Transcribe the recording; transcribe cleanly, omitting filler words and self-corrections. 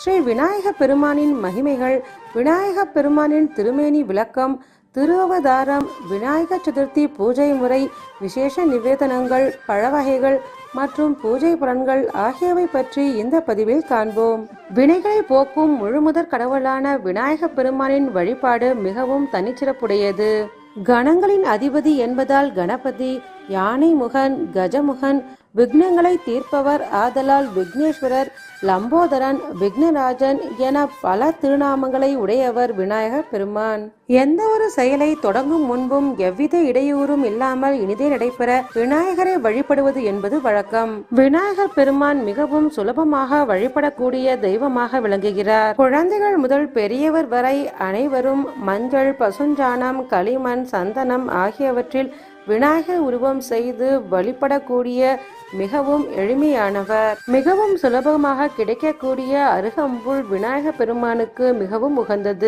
ஸ்ரீ விநாயக பெருமானின் மகிமைகள், விநாயக பெருமானின் திருமேனி விளக்கம், திருஅவதாரம், விநாயக சதுர்த்தி பூஜை முறை, விசேஷ நிவேதனங்கள், பழவகைகள் மற்றும் பூஜை பலன்கள் ஆகியவை பற்றி இந்த பதிவில் காண்போம். வினைகளை போக்கும் முழுமுதற் கடவுளான விநாயக பெருமானின் வழிபாடு மிகவும் தனிச்சிறப்புடையது. கணங்களின் அதிபதி என்பதால் கணபதி, யானை முகன், கஜமுகன், விக்னங்களை தீர்ப்பவர் ஆதலால் விக்னேஸ்வரர், லம்போதரன், விக்னராஜன் என பல திருநாமங்களை உடையவர் விநாயகர் பெருமான். எந்த ஒரு செயலை தொடங்கும் முன்பும் எவ்வித இடையூறும் இல்லாமல் இனிதே நடைபெற விநாயகரை வழிபடுவது என்பது வழக்கம். விநாயகர் பெருமான் மிகவும் சுலபமாக வழிபடக்கூடிய தெய்வமாக விளங்குகிறார். குழந்தைகள் முதல் பெரியவர் வரை அனைவரும் மஞ்சள், பசுஞ்சாணம், களிமண், சந்தனம் ஆகியவற்றில் விநாயகர் உருவம் செய்து வழிபடக்கூடிய மிகவும் எளிமையானவர். மிகவும் சுலபமாக கிடைக்கக்கூடிய அருகம்புல் விநாயகர் பெருமானுக்கு மிகவும் உகந்தது.